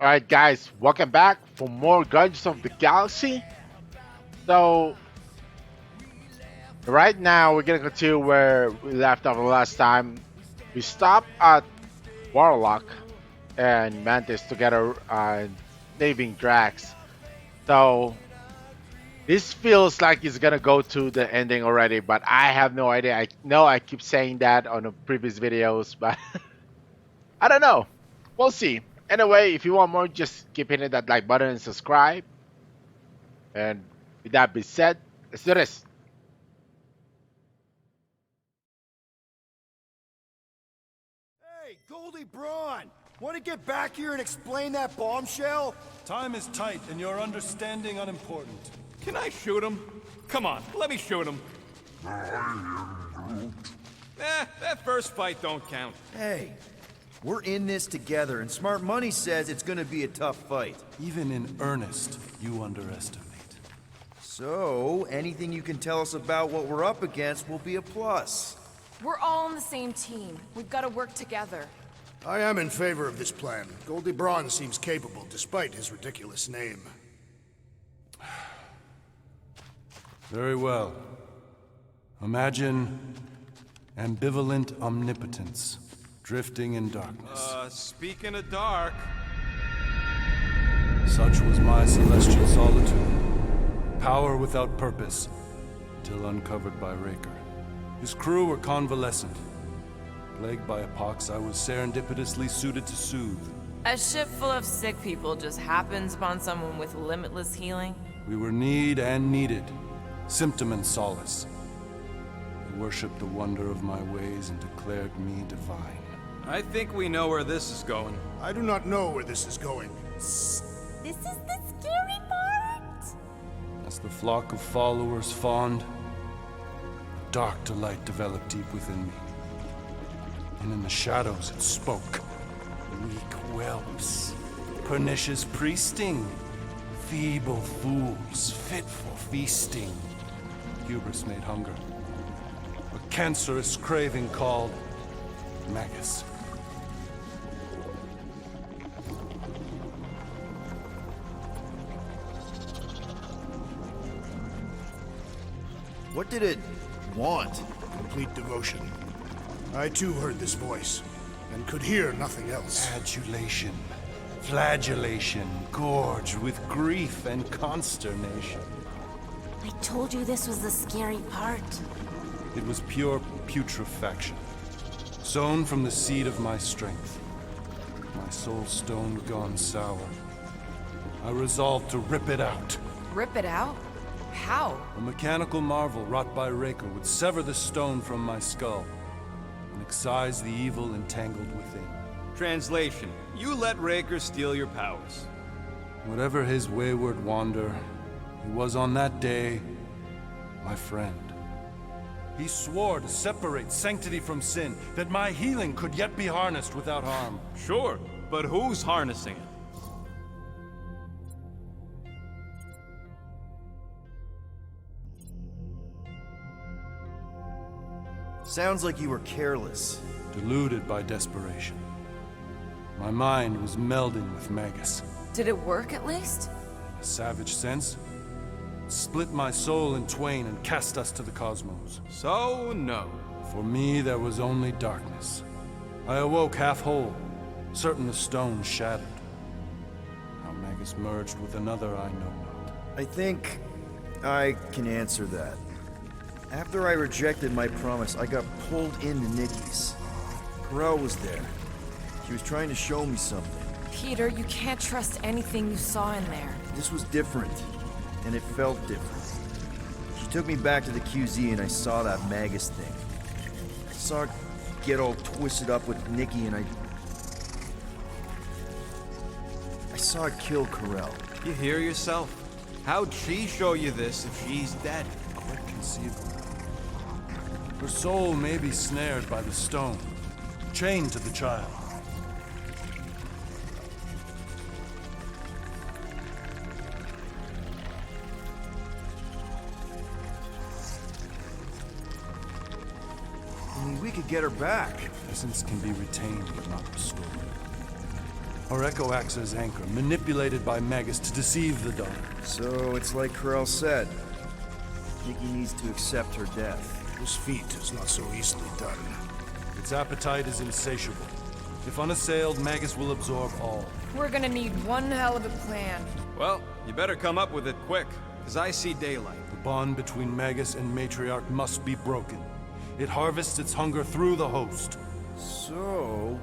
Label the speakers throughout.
Speaker 1: Alright guys, welcome back for more Guardians of the Galaxy. So right now we're gonna continue where we left off the last time. We stopped at Warlock and Mantis together saving Drax. So this feels like it's gonna go to the ending already, but I have no idea. I know I keep saying that on the previous videos, but I don't know. We'll see. Anyway, if you want more, just keep hitting that like button and subscribe. And with that being said, let's do this.
Speaker 2: Hey, Goldie Braun! Want to get back here and explain that bombshell?
Speaker 3: Time is tight and your understanding unimportant.
Speaker 4: Can I shoot him? Come on, let me shoot him. That first fight don't count.
Speaker 2: Hey, we're in this together, and Smart Money says it's gonna be a tough fight.
Speaker 3: Even in earnest, you underestimate.
Speaker 2: So, anything you can tell us about what we're up against will be a plus.
Speaker 5: We're all on the same team. We've got to work together.
Speaker 6: I am in favor of this plan. Goldie Braun seems capable, despite his ridiculous name.
Speaker 3: Very well. Imagine ambivalent omnipotence, drifting in darkness.
Speaker 4: Speaking of dark,
Speaker 3: Such was my celestial solitude. Power without purpose, till uncovered by Raker. His crew were convalescent. Plagued by a pox, I was serendipitously suited to soothe.
Speaker 7: A ship full of sick people just happens upon someone with limitless healing.
Speaker 3: We were need and needed, symptom and solace. They worshipped the wonder of my ways and declared me divine.
Speaker 4: I think we know where this is going.
Speaker 6: I do not know where this is going.
Speaker 5: This is the scary part.
Speaker 3: As the flock of followers fawned, a dark delight developed deep within me. And in the shadows it spoke. Weak whelps, pernicious priesting, feeble fools, fit for feasting. Hubris made hunger. A cancerous craving called Magus.
Speaker 2: What did it want?
Speaker 6: Complete devotion. I too heard this voice, and could hear nothing else.
Speaker 3: Adulation, flagellation, gorged with grief and consternation.
Speaker 5: I told you this was the scary part.
Speaker 3: It was pure putrefaction, sown from the seed of my strength. My soul stone gone sour. I resolved to rip it out.
Speaker 7: Rip it out? How?
Speaker 3: A mechanical marvel wrought by Raker would sever the stone from my skull and excise the evil entangled within.
Speaker 4: Translation, you let Raker steal your powers.
Speaker 3: Whatever his wayward wander, he was on that day my friend. He swore to separate sanctity from sin, that my healing could yet be harnessed without harm.
Speaker 4: Sure, but who's harnessing it?
Speaker 2: Sounds like you were careless.
Speaker 3: Deluded by desperation. My mind was melding with Magus.
Speaker 7: Did it work at least?
Speaker 3: A savage sense split my soul in twain and cast us to the cosmos.
Speaker 4: So, no.
Speaker 3: For me, there was only darkness. I awoke half whole, certain the stone shattered. How Magus merged with another, I know not.
Speaker 2: I think I can answer that. After I rejected my promise, I got pulled into Nikki's. Hurl was there. She was trying to show me something.
Speaker 7: Peter, you can't trust anything you saw in there.
Speaker 2: This was different, and it felt different. She took me back to the QZ and I saw that Magus thing. I saw it get all twisted up with Nikki and I saw it kill Corell.
Speaker 4: You hear yourself? How'd she show you this if she's dead?
Speaker 3: Quite conceivable. Her soul may be snared by the stone, chained to the child.
Speaker 2: I mean, we could get her back.
Speaker 3: Essence can be retained but not restored. Our echo acts as anchor, manipulated by Magus to deceive the daughter.
Speaker 2: So it's like Hurl said. Nikki needs to accept her death.
Speaker 6: This feat is not so easily done.
Speaker 3: Its appetite is insatiable. If unassailed, Magus will absorb all.
Speaker 5: We're gonna need one hell of a plan.
Speaker 4: Well, you better come up with it quick, because I see daylight.
Speaker 3: The bond between Magus and Matriarch must be broken. It harvests its hunger through the host.
Speaker 2: So,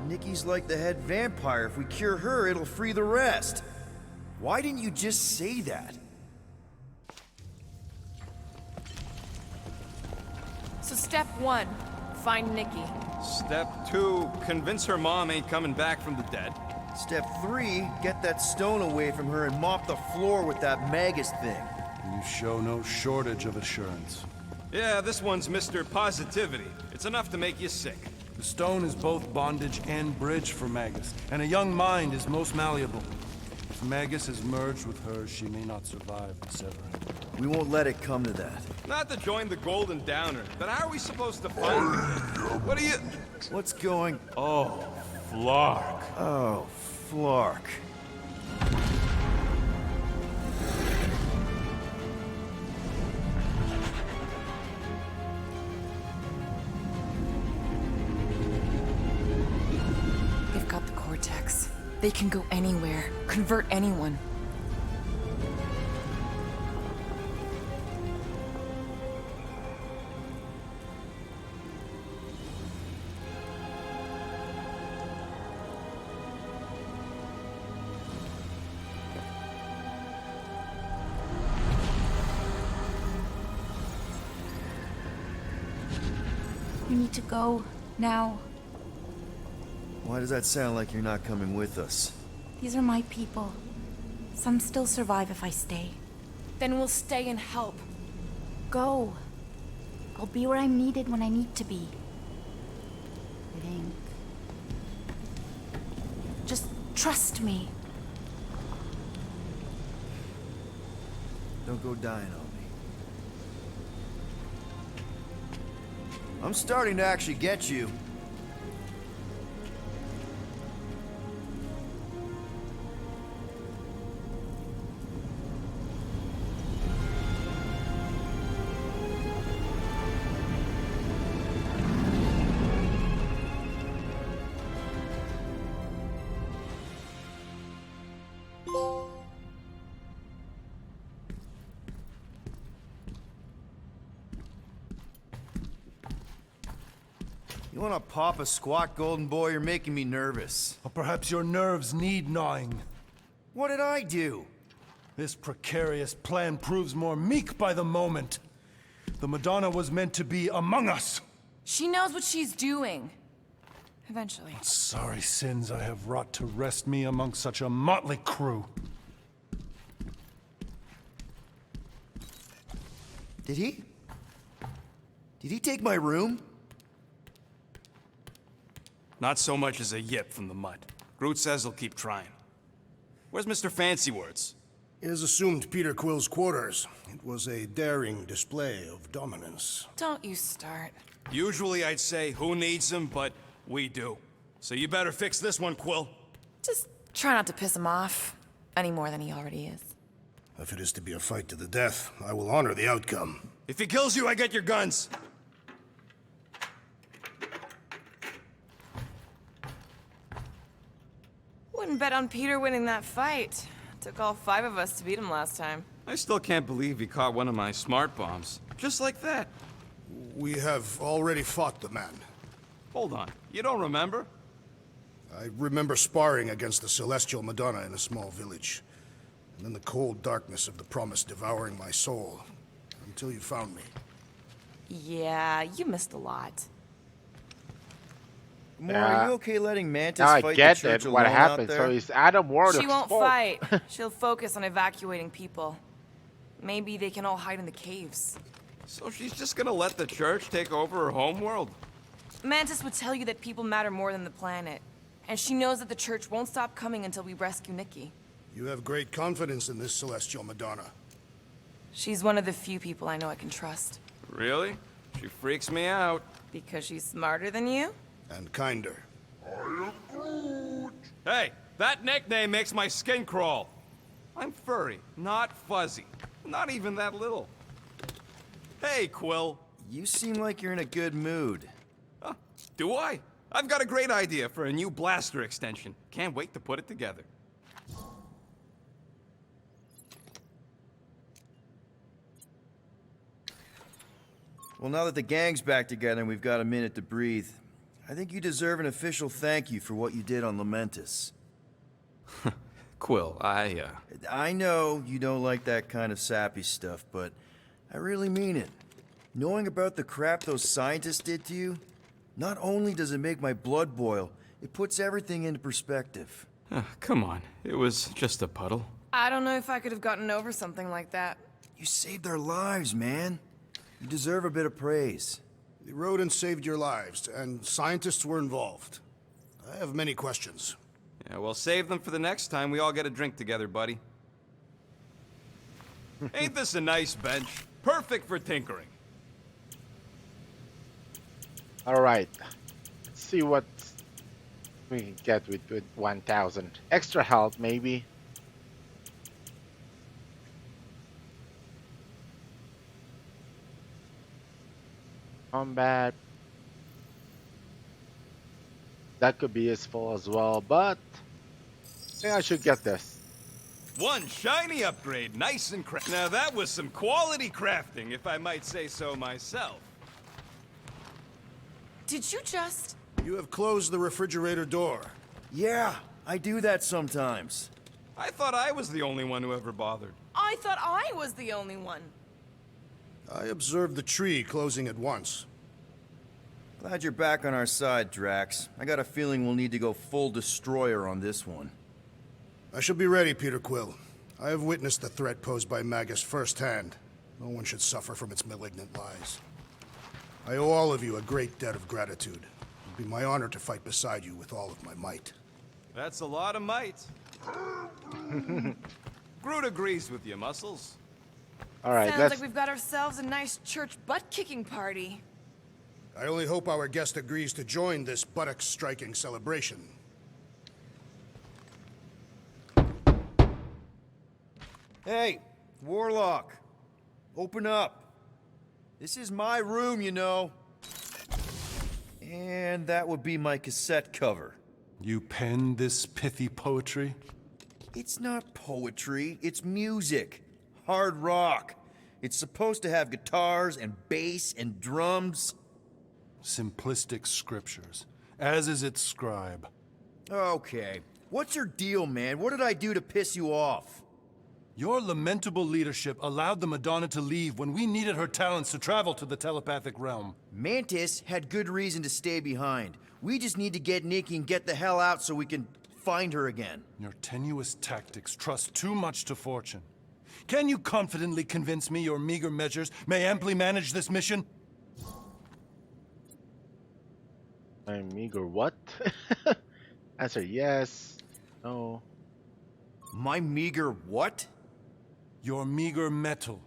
Speaker 2: Nikki's like the head vampire. If we cure her, it'll free the rest. Why didn't you just say that?
Speaker 5: So step 1, find Nikki.
Speaker 4: Step 2, convince her mom ain't coming back from the dead.
Speaker 2: Step 3, get that stone away from her and mop the floor with that Magus thing.
Speaker 3: You show no shortage of assurance.
Speaker 4: Yeah, this one's Mr. Positivity. It's enough to make you sick.
Speaker 3: The stone is both bondage and bridge for Magus, and a young mind is most malleable. If Magus is merged with hers, she may not survive the severing.
Speaker 2: We won't let it come to that.
Speaker 4: Not to join the Golden Downer, but how are we supposed to find her? What are you...
Speaker 2: What's going...
Speaker 3: Oh, Flark.
Speaker 2: Oh, Flark.
Speaker 5: They've got the cortex. They can go anywhere, convert anyone.
Speaker 8: We need to go now.
Speaker 2: Why does that sound like you're not coming with us?
Speaker 8: These are my people. Some still survive if I stay.
Speaker 5: Then we'll stay and help.
Speaker 8: Go. I'll be where I'm needed when I need to be. Link. Just trust me.
Speaker 2: Don't go dying on me. I'm starting to actually get you. You wanna pop a squat, golden boy? You're making me nervous.
Speaker 3: Or perhaps your nerves need gnawing.
Speaker 2: What did I do?
Speaker 3: This precarious plan proves more meek by the moment. The Madonna was meant to be among us.
Speaker 5: She knows what she's doing. Eventually.
Speaker 3: Sorry sins I have wrought to wrest me among such a motley crew.
Speaker 2: Did he? Did he take my room?
Speaker 4: Not so much as a yip from the mud. Groot says he'll keep trying. Where's Mr. Fancy Words?
Speaker 6: It is assumed Peter Quill's quarters. It was a daring display of dominance.
Speaker 5: Don't you start.
Speaker 4: Usually I'd say, who needs him, but we do. So you better fix this one, Quill.
Speaker 5: Just try not to piss him off any more than he already is.
Speaker 6: If it is to be a fight to the death, I will honor the outcome.
Speaker 4: If he kills you, I get your guns.
Speaker 7: Wouldn't bet on Peter winning that fight. Took all 5 of us to beat him last time.
Speaker 4: I still can't believe he caught one of my smart bombs. Just like that.
Speaker 6: We have already fought the man.
Speaker 4: Hold on, you don't remember?
Speaker 6: I remember sparring against the Celestial Madonna in a small village. And then the cold darkness of the promise devouring my soul. Until you found me.
Speaker 7: Yeah, you missed a lot.
Speaker 2: Gamora, are you okay letting Mantis
Speaker 1: Now I
Speaker 2: fight
Speaker 1: get
Speaker 2: the church
Speaker 1: it, what
Speaker 2: alone
Speaker 1: happened.
Speaker 2: out there?
Speaker 1: So he's Adam Warlock's
Speaker 7: She won't
Speaker 1: fault.
Speaker 7: fight. She'll focus on evacuating people. Maybe they can all hide in the caves.
Speaker 4: So she's just gonna let the church take over her homeworld?
Speaker 7: Mantis would tell you that people matter more than the planet. And she knows that the church won't stop coming until we rescue Nikki.
Speaker 6: You have great confidence in this Celestial Madonna.
Speaker 7: She's one of the few people I know I can trust.
Speaker 4: Really? She freaks me out.
Speaker 7: Because she's smarter than you?
Speaker 6: And kinder.
Speaker 4: Hey, that nickname makes my skin crawl. I'm furry, not fuzzy. Not even that little. Hey, Quill.
Speaker 2: You seem like you're in a good mood.
Speaker 4: Huh, do I? I've got a great idea for a new blaster extension. Can't wait to put it together.
Speaker 2: Well, now that the gang's back together and we've got a minute to breathe, I think you deserve an official thank you for what you did on Lamentus.
Speaker 4: Quill,
Speaker 2: I know you don't like that kind of sappy stuff, but I really mean it. Knowing about the crap those scientists did to you, not only does it make my blood boil, it puts everything into perspective.
Speaker 4: Come on. It was just a puddle.
Speaker 7: I don't know if I could have gotten over something like that.
Speaker 2: You saved their lives, man. You deserve a bit of praise.
Speaker 6: The rodents saved your lives, and scientists were involved. I have many questions.
Speaker 4: Yeah, well, save them for the next time we all get a drink together, buddy. Ain't this a nice bench? Perfect for tinkering.
Speaker 1: All right. Let's see what we can get with 1,000. Extra health, maybe. Combat. That could be useful as well, but I think I should get this.
Speaker 4: One shiny upgrade, nice and craft. Now that was some quality crafting, if I might say so myself.
Speaker 7: Did you just...
Speaker 6: You have closed the refrigerator door.
Speaker 2: Yeah, I do that sometimes.
Speaker 4: I thought I was the only one who ever bothered.
Speaker 7: I thought I was the only one.
Speaker 6: I observed the tree closing at once.
Speaker 2: Glad you're back on our side, Drax. I got a feeling we'll need to go full destroyer on this one.
Speaker 6: I shall be ready, Peter Quill. I have witnessed the threat posed by Magus firsthand. No one should suffer from its malignant lies. I owe all of you a great debt of gratitude. It'd be my honor to fight beside you with all of my might.
Speaker 4: That's a lot of might. Groot agrees with you, Muscles.
Speaker 1: All right,
Speaker 7: Sounds
Speaker 1: let's.
Speaker 7: like we've got ourselves a nice church butt-kicking party.
Speaker 6: I only hope our guest agrees to join this buttock-striking celebration.
Speaker 2: Hey, Warlock. Open up. This is my room, you know. And that would be my cassette cover.
Speaker 3: You penned this pithy poetry?
Speaker 2: It's not poetry, it's music. Hard rock. It's supposed to have guitars and bass and drums.
Speaker 3: Simplistic scriptures, as is its scribe.
Speaker 2: Okay. What's your deal, man? What did I do to piss you off?
Speaker 3: Your lamentable leadership allowed the Madonna to leave when we needed her talents to travel to the telepathic realm.
Speaker 2: Mantis had good reason to stay behind. We just need to get Nikki and get the hell out so we can find her again.
Speaker 3: Your tenuous tactics trust too much to fortune. Can you confidently convince me your meager measures may amply manage this mission?
Speaker 1: My meager what? Answer yes. No.
Speaker 2: My meager what?
Speaker 3: Your meager metal.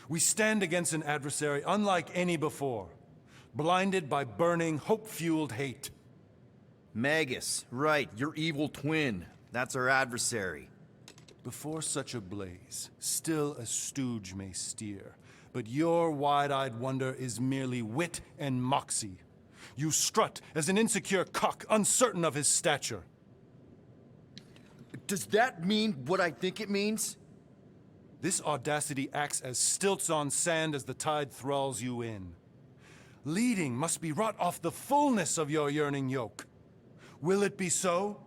Speaker 3: We stand against an adversary unlike any before, blinded by burning, hope-fueled hate.
Speaker 2: Magus, right, your evil twin. That's our adversary.
Speaker 3: Before such a blaze, still a stooge may steer, but your wide-eyed wonder is merely wit and moxie. You strut as an insecure cock, uncertain of his stature.
Speaker 2: Does that mean what I think it means?
Speaker 3: This audacity acts as stilts on sand as the tide thralls you in. Leading must be wrought off the fullness of your yearning yoke. Will it be so?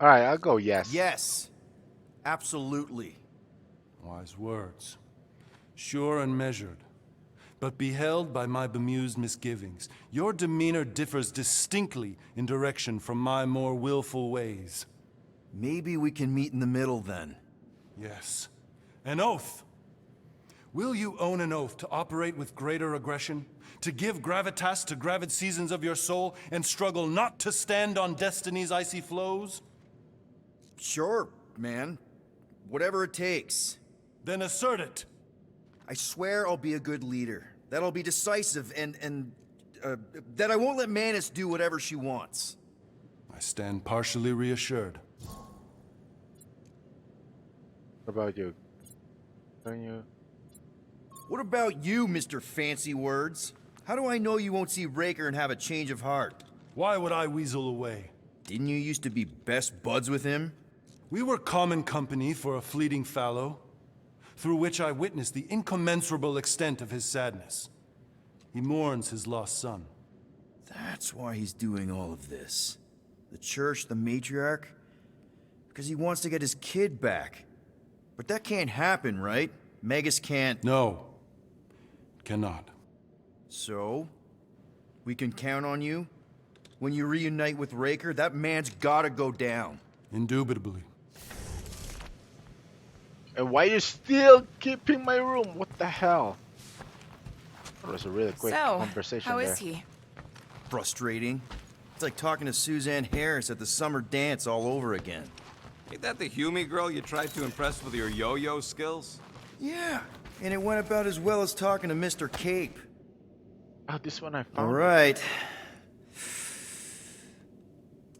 Speaker 1: All right, I'll go yes.
Speaker 2: Yes. Absolutely.
Speaker 3: Wise words. Sure and measured. But beheld by my bemused misgivings, your demeanor differs distinctly in direction from my more willful ways.
Speaker 2: Maybe we can meet in the middle then.
Speaker 3: Yes. An oath. Will you own an oath to operate with greater aggression? To give gravitas to gravid seasons of your soul and struggle not to stand on destiny's icy flows?
Speaker 2: Sure, man. Whatever it takes.
Speaker 3: Then assert it.
Speaker 2: I swear I'll be a good leader. That I'll be decisive and that I won't let Mantis do whatever she wants.
Speaker 3: I stand partially reassured.
Speaker 1: What about you? Can you?
Speaker 2: What about you, Mr. Fancy Words? How do I know you won't see Raker and have a change of heart?
Speaker 3: Why would I weasel away?
Speaker 2: Didn't you used to be best buds with him?
Speaker 3: We were common company for a fleeting fallow, through which I witnessed the incommensurable extent of his sadness. He mourns his lost son.
Speaker 2: That's why he's doing all of this. The church, the matriarch? Because he wants to get his kid back. But that can't happen, right? Magus can't...
Speaker 3: No. Cannot.
Speaker 2: So? We can count on you? When you reunite with Raker, that man's gotta go down.
Speaker 3: Indubitably.
Speaker 1: And why you still keeping my room? What the hell? That was a really quick conversation
Speaker 7: how
Speaker 1: there.
Speaker 7: is he?
Speaker 2: Frustrating. It's like talking to Suzanne Harris at the summer dance all over again.
Speaker 4: Ain't that the Hume girl you tried to impress with your yo-yo skills?
Speaker 2: Yeah, and it went about as well as talking to Mr. Cape.
Speaker 1: Oh, this one I found.
Speaker 2: All right.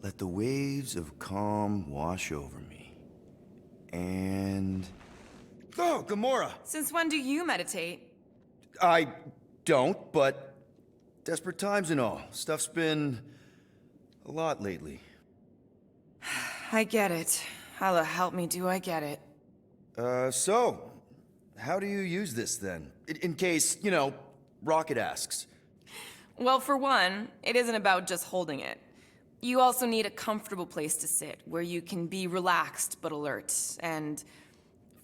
Speaker 2: Let the waves of calm wash over me. And... Oh, Gamora!
Speaker 7: Since when do you meditate?
Speaker 2: I don't, but desperate times and all. Stuff's been a lot lately.
Speaker 7: I get it. Allah help me, do I get it.
Speaker 2: So, how do you use this then? In case, you know, Rocket asks.
Speaker 7: Well, for one, it isn't about just holding it. You also need a comfortable place to sit, where you can be relaxed but alert, and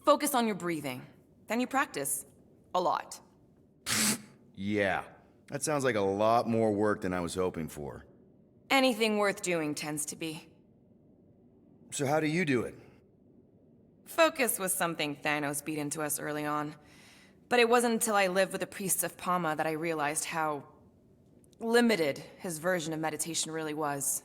Speaker 7: focus on your breathing. Then you practice. A lot.
Speaker 2: Yeah, that sounds like a lot more work than I was hoping for.
Speaker 7: Anything worth doing tends to be.
Speaker 2: So how do you do it?
Speaker 7: Focus was something Thanos beat into us early on. But it wasn't until I lived with the priests of Palma that I realized how limited his version of meditation really was.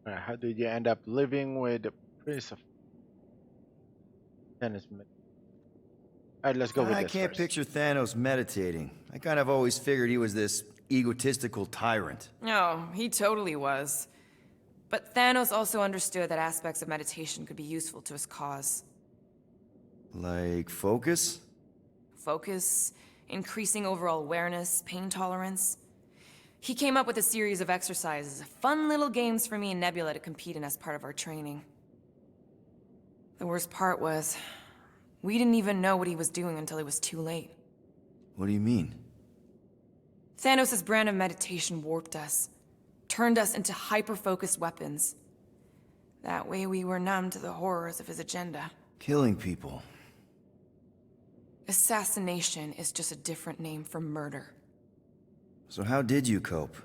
Speaker 1: How did you end up living with the Prince of Tennis? Alright, let's go with
Speaker 2: I
Speaker 1: this
Speaker 2: can't
Speaker 1: first.
Speaker 2: picture Thanos meditating. I kind of always figured he was this egotistical tyrant.
Speaker 7: No, he totally was. But Thanos also understood that aspects of meditation could be useful to his cause.
Speaker 2: Like focus?
Speaker 7: Focus, increasing overall awareness, pain tolerance. He came up with a series of exercises, fun little games for me and Nebula to compete in as part of our training. The worst part was, we didn't even know what he was doing until it was too late.
Speaker 2: What do you mean?
Speaker 7: Thanos' brand of meditation warped us, turned us into hyper-focused weapons. That way we were numb to the horrors of his agenda.
Speaker 2: Killing people.
Speaker 7: Assassination is just a different name for murder.
Speaker 2: So how did you cope?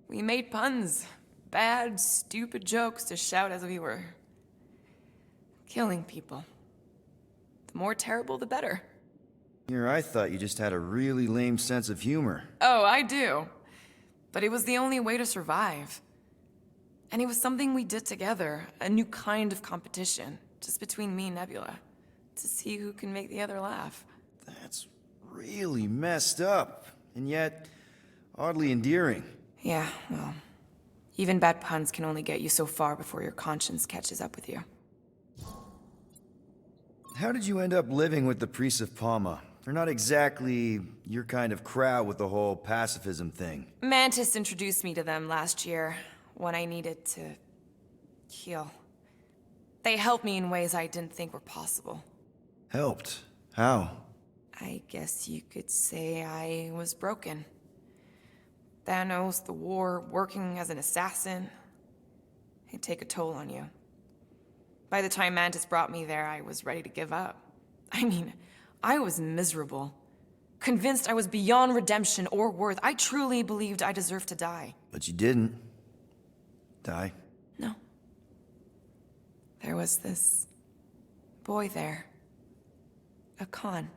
Speaker 7: We made puns. Bad, stupid jokes to shout as we were killing people. The more terrible, the better.
Speaker 2: Here, I thought you just had a really lame sense of humor.
Speaker 7: Oh, I do. But it was the only way to survive. And it was something we did together, a new kind of competition, just between me and Nebula, to see who can make the other laugh.
Speaker 2: That's really messed up, and yet oddly endearing.
Speaker 7: Yeah, well, even bad puns can only get you so far before your conscience catches up with you.
Speaker 2: How did you end up living with the priests of Palma? They're not exactly your kind of crowd with the whole pacifism thing.
Speaker 7: Mantis introduced me to them last year, when I needed to heal. They helped me in ways I didn't think were possible.
Speaker 2: Helped? How?
Speaker 7: I guess you could say I was broken. Thanos, the war, working as an assassin, it'd take a toll on you. By the time Mantis brought me there, I was ready to give up. I mean, I was miserable. Convinced I was beyond redemption or worth. I truly believed I deserved to die.
Speaker 2: But you didn't. Die?
Speaker 7: No. There was this boy there. A Khan.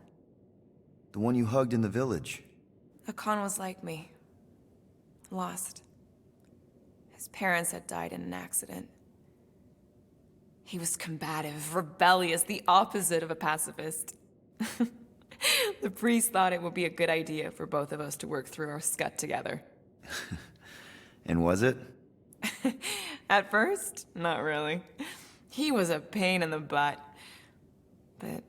Speaker 2: The one you hugged in the village.
Speaker 7: A Khan was like me. Lost. His parents had died in an accident. He was combative, rebellious, the opposite of a pacifist. The priest thought it would be a good idea for both of us to work through our scut together.
Speaker 2: And was it?
Speaker 7: At first, not really. He was a pain in the butt. But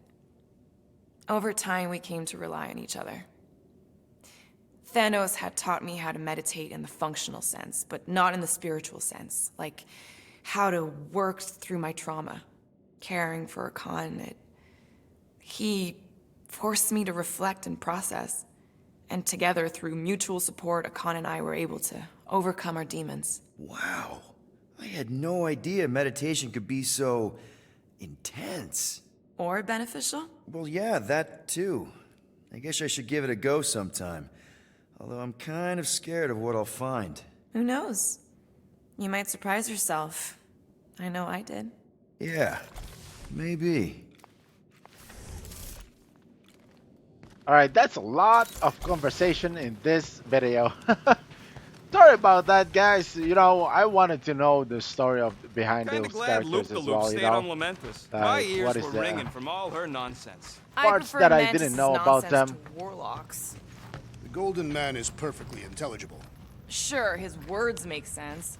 Speaker 7: over time, we came to rely on each other. Thanos had taught me how to meditate in the functional sense, but not in the spiritual sense. Like how to work through my trauma, caring for Khan. He forced me to reflect and process. And together, through mutual support, Akan and I were able to overcome our demons.
Speaker 2: Wow. I had no idea meditation could be so intense.
Speaker 7: Or beneficial?
Speaker 2: Well, yeah, that too. I guess I should give it a go sometime. Although I'm kind of scared of what I'll find.
Speaker 7: Who knows? You might surprise yourself. I know I did.
Speaker 2: Yeah, maybe.
Speaker 1: Alright, that's a lot of conversation in this video. Sorry about that, guys. You know, I wanted to know the story of behind
Speaker 4: Kinda
Speaker 1: those
Speaker 4: glad
Speaker 1: characters
Speaker 4: Loop
Speaker 1: as
Speaker 4: the Loop
Speaker 1: well, you
Speaker 4: stayed
Speaker 1: know.
Speaker 4: on Lamentus. My ears
Speaker 1: what is
Speaker 4: were
Speaker 1: the
Speaker 4: ringing from all her nonsense.
Speaker 1: parts
Speaker 7: prefer
Speaker 1: that I
Speaker 7: Mantis's
Speaker 1: didn't know about
Speaker 7: nonsense
Speaker 1: them.
Speaker 7: to Warlocks.
Speaker 6: The Golden Man is perfectly intelligible.
Speaker 7: Sure, his words make sense.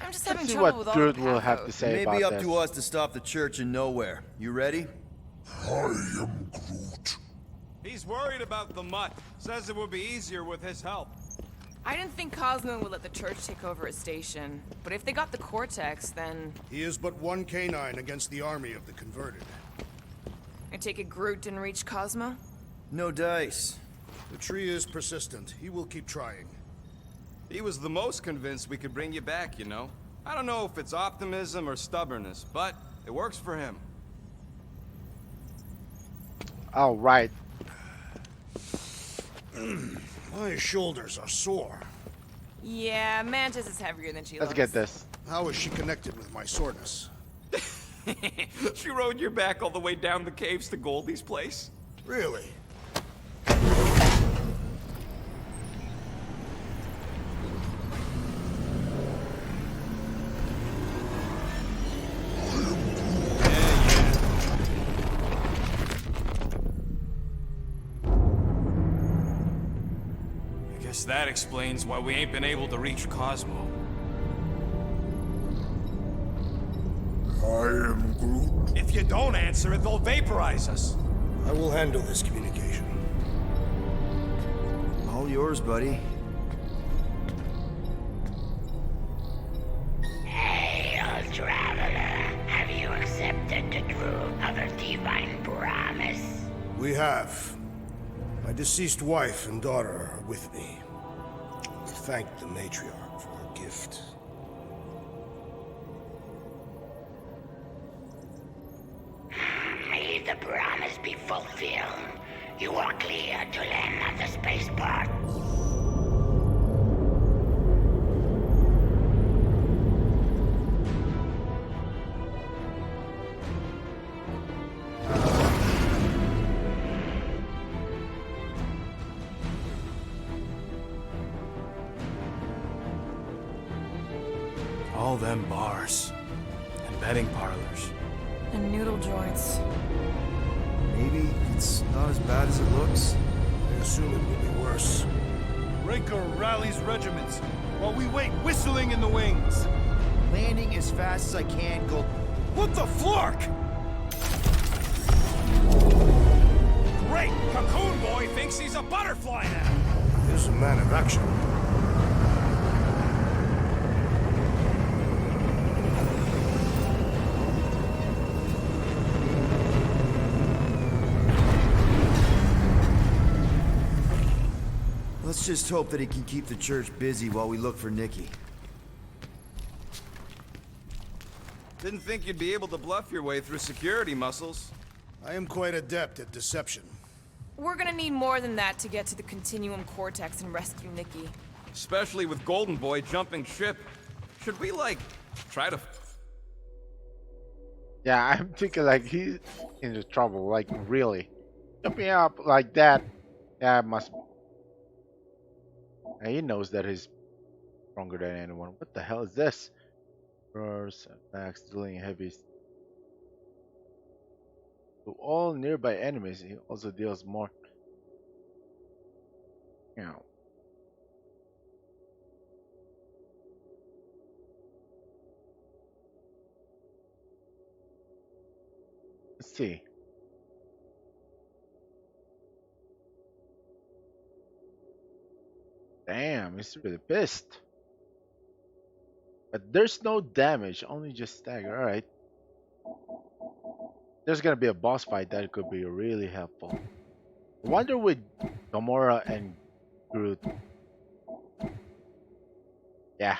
Speaker 7: I'm just
Speaker 1: Let's
Speaker 7: having
Speaker 1: see
Speaker 7: trouble with
Speaker 1: what
Speaker 7: all
Speaker 1: Groot
Speaker 7: the
Speaker 1: will have to
Speaker 7: pathos.
Speaker 1: say
Speaker 2: Maybe
Speaker 1: about
Speaker 2: up
Speaker 1: this.
Speaker 2: to us to stop the church in nowhere. You ready?
Speaker 9: I am Groot.
Speaker 4: He's worried about the mutt. Says it would be easier with his help.
Speaker 7: I didn't think Cosmo would let the church take over his station, but if they got the Cortex, then
Speaker 6: He is but one canine against the army of the converted.
Speaker 7: I take it Groot didn't reach Cosmo?
Speaker 2: No dice.
Speaker 6: The tree is persistent. He will keep trying.
Speaker 4: He was the most convinced we could bring you back, you know. I don't know if it's optimism or stubbornness, but it works for him.
Speaker 1: Alright.
Speaker 6: My shoulders are sore.
Speaker 7: Yeah, Mantis is heavier than she
Speaker 1: Let's
Speaker 7: looks.
Speaker 1: get this.
Speaker 6: How is she connected with my soreness?
Speaker 4: She rode your back all the way down the caves to Goldie's place?
Speaker 6: Really?
Speaker 4: I guess that explains why we ain't been able to reach Cosmo.
Speaker 9: I am Groot.
Speaker 4: If you don't answer it, they'll vaporize us.
Speaker 6: I will handle this communication.
Speaker 2: All yours, buddy.
Speaker 10: Hail, traveler. Have you accepted the truth of a divine promise?
Speaker 6: We have. My deceased wife and daughter are with me. Thank the matriarch for her gift.
Speaker 10: May the promise be fulfilled. You are clear to land on the spaceport.
Speaker 3: All them bars and betting parlors.
Speaker 7: And noodle joints.
Speaker 2: Maybe it's not as bad as it looks.
Speaker 6: I assume it will be worse.
Speaker 11: Raker rallies regiments while we wait whistling in the wings.
Speaker 2: Landing as fast as I can, go.
Speaker 11: What the flark?
Speaker 4: Great! Cocoon Boy thinks he's a butterfly now!
Speaker 6: He is a man of action.
Speaker 2: Let's just hope that he can keep the church busy while we look for Nikki.
Speaker 4: Didn't think you'd be able to bluff your way through security muscles.
Speaker 6: I am quite adept at deception.
Speaker 7: We're gonna need more than that to get to the Continuum Cortex and rescue Nikki.
Speaker 4: Especially with Golden Boy jumping ship. Should we, like, try to...
Speaker 1: Yeah, I'm thinking like he's in trouble, like really. Jumping up like that, yeah, it must. And he knows that he's stronger than anyone. What the hell is this? Roars, attacks, dealing heavy. To all nearby enemies, he also deals more You know. Let's see. Damn, he's really pissed. But there's no damage, only just stagger. Alright. There's gonna be a boss fight that could be really helpful. I wonder with Gamora and Groot. Yeah.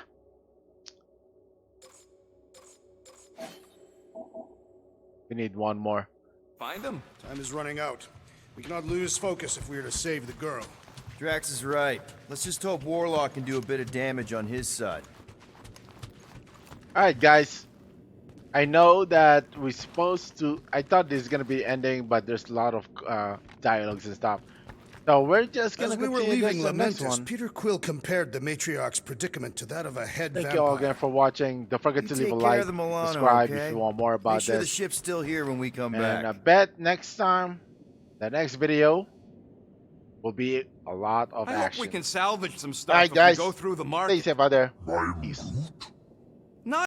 Speaker 1: We need one more.
Speaker 4: Find him?
Speaker 6: Time is running out. We cannot lose focus if we are to save the girl.
Speaker 2: Drax is right. Let's just hope Warlock can do a bit of damage on his side.
Speaker 1: Alright, guys. I know that we're supposed to. I thought this is gonna be ending, but there's a lot of dialogues and stuff. So we're just gonna
Speaker 6: As we were
Speaker 1: continue
Speaker 6: leaving
Speaker 1: this the next
Speaker 6: Lamentus,
Speaker 1: one.
Speaker 6: Peter Quill compared the matriarch's predicament to that of a head
Speaker 1: Thank
Speaker 6: vampire.
Speaker 1: you all again for watching. Don't forget
Speaker 2: You
Speaker 1: to leave a
Speaker 2: take care
Speaker 1: like,
Speaker 2: of the Milano,
Speaker 1: subscribe
Speaker 2: okay?
Speaker 1: if you want more about
Speaker 2: Make sure the
Speaker 1: this.
Speaker 2: ship's still here when we come
Speaker 1: And
Speaker 2: back.
Speaker 1: I bet next time, the next video, will be a lot of
Speaker 4: I hope
Speaker 1: action.
Speaker 4: we can salvage some stuff
Speaker 1: Alright,
Speaker 4: if
Speaker 1: guys.
Speaker 4: we go through the
Speaker 1: Stay
Speaker 4: market.
Speaker 1: safe out there.
Speaker 9: I'm
Speaker 1: Peace.
Speaker 9: Groot.